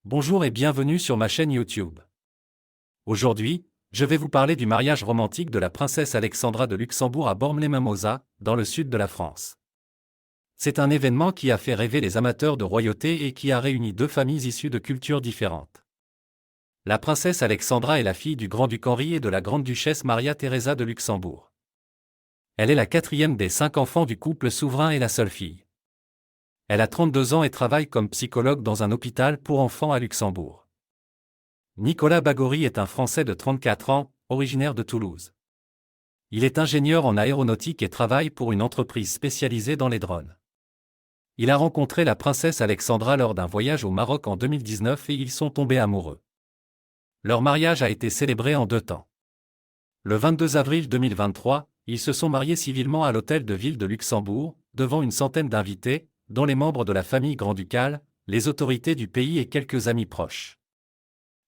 Bonjour et bienvenue sur ma chaîne YouTube. Aujourd'hui, je vais vous parler du mariage romantique de la princesse Alexandra de Luxembourg à Bormes-les-Mimosas, dans le sud de la France. C'est un événement qui a fait rêver les amateurs de royauté et qui a réuni deux familles issues de cultures différentes. La princesse Alexandra est la fille du grand-duc Henri et de la grande-duchesse Maria Theresa de Luxembourg. Elle est la quatrième des 5 enfants du couple souverain et la seule fille. Elle a 32 ans et travaille comme psychologue dans un hôpital pour enfants à Luxembourg. Nicolas Bagory est un Français de 34 ans, originaire de Toulouse. Il est ingénieur en aéronautique et travaille pour une entreprise spécialisée dans les drones. Il a rencontré la princesse Alexandra lors d'un voyage au Maroc en 2019 et ils sont tombés amoureux. Leur mariage a été célébré en 2 temps. Le 22 avril 2023, ils se sont mariés civilement à l'hôtel de ville de Luxembourg, devant une centaine d'invités, dont les membres de la famille grand-ducale, les autorités du pays et quelques amis proches.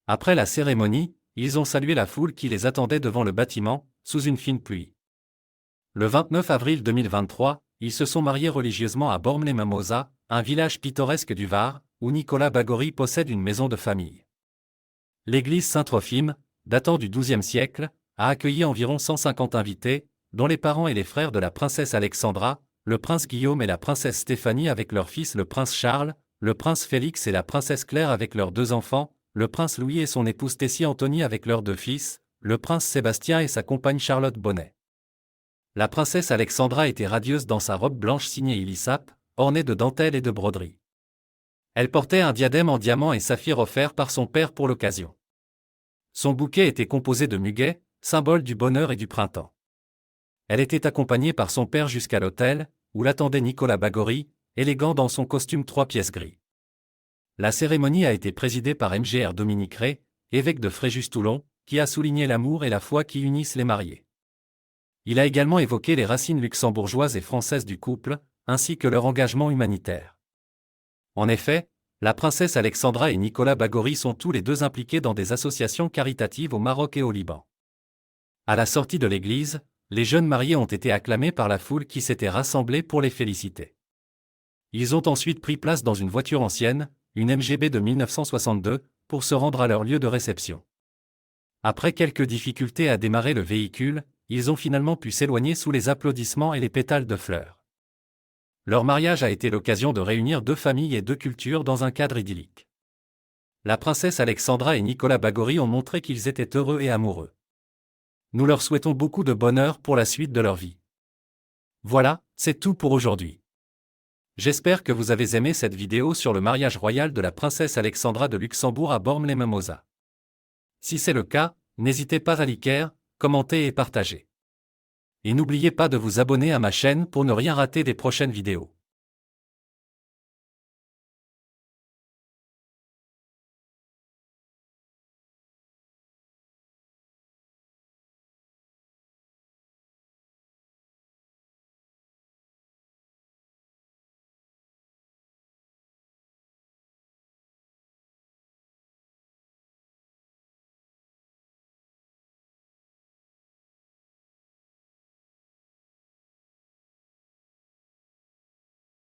Après la cérémonie, ils ont salué la foule qui les attendait devant le bâtiment, sous une fine pluie. Le 29 avril 2023, ils se sont mariés religieusement à Bormes-les-Mimosas, un village pittoresque du Var, où Nicolas Bagory possède une maison de famille. L'église Saint-Trophime, datant du XIIe siècle, a accueilli environ 150 invités, dont les parents et les frères de la princesse Alexandra, le prince Guillaume et la princesse Stéphanie avec leur fils le prince Charles, le prince Félix et la princesse Claire avec leurs 2 enfants, le prince Louis et son épouse Tessie Anthony avec leurs 2 fils, le prince Sébastien et sa compagne Charlotte Bonnet. La princesse Alexandra était radieuse dans sa robe blanche signée Ilisap, ornée de dentelles et de broderies. Elle portait un diadème en diamant et saphir offert par son père pour l'occasion. Son bouquet était composé de muguets, symbole du bonheur et du printemps. Elle était accompagnée par son père jusqu'à l'hôtel, où l'attendait Nicolas Bagory, élégant dans son costume 3 pièces gris. La cérémonie a été présidée par Mgr Dominique Rey, évêque de Fréjus-Toulon, qui a souligné l'amour et la foi qui unissent les mariés. Il a également évoqué les racines luxembourgeoises et françaises du couple, ainsi que leur engagement humanitaire. En effet, la princesse Alexandra et Nicolas Bagory sont tous les deux impliqués dans des associations caritatives au Maroc et au Liban. À la sortie de l'église, les jeunes mariés ont été acclamés par la foule qui s'était rassemblée pour les féliciter. Ils ont ensuite pris place dans une voiture ancienne, une MGB de 1962, pour se rendre à leur lieu de réception. Après quelques difficultés à démarrer le véhicule, ils ont finalement pu s'éloigner sous les applaudissements et les pétales de fleurs. Leur mariage a été l'occasion de réunir 2 familles et 2 cultures dans un cadre idyllique. La princesse Alexandra et Nicolas Bagory ont montré qu'ils étaient heureux et amoureux. Nous leur souhaitons beaucoup de bonheur pour la suite de leur vie. Voilà, c'est tout pour aujourd'hui. J'espère que vous avez aimé cette vidéo sur le mariage royal de la princesse Alexandra de Luxembourg à Bormes-les-Mimosas. Si c'est le cas, n'hésitez pas à liker, commenter et partager. Et n'oubliez pas de vous abonner à ma chaîne pour ne rien rater des prochaines vidéos.